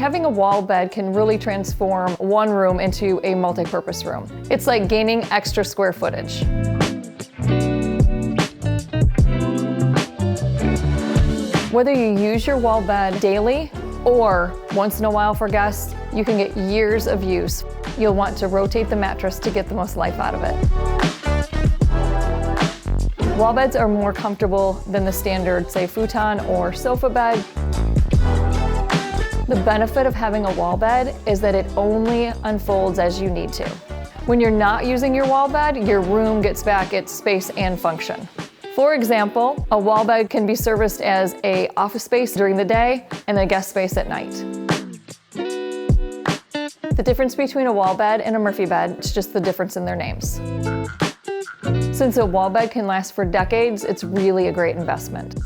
having a wall bed can really transform one room into a multi-purpose room. It's like gaining extra square footage. Whether you use your wall bed daily or once in a while for guests, you can get years of use. You'll want to rotate the mattress to get the most life out of it. Wall beds are more comfortable than the standard, say, futon or sofa bed. The benefit of having a wall bed is that it only unfolds as you need to. When you're not using your wall bed, your room gets back its space and function. For example, a wall bed can be serviced as an office space during the day and a guest space at night. The difference between a wall bed and a Murphy bed is just the difference in their names. Since a wall bed can last for decades, it's really a great investment.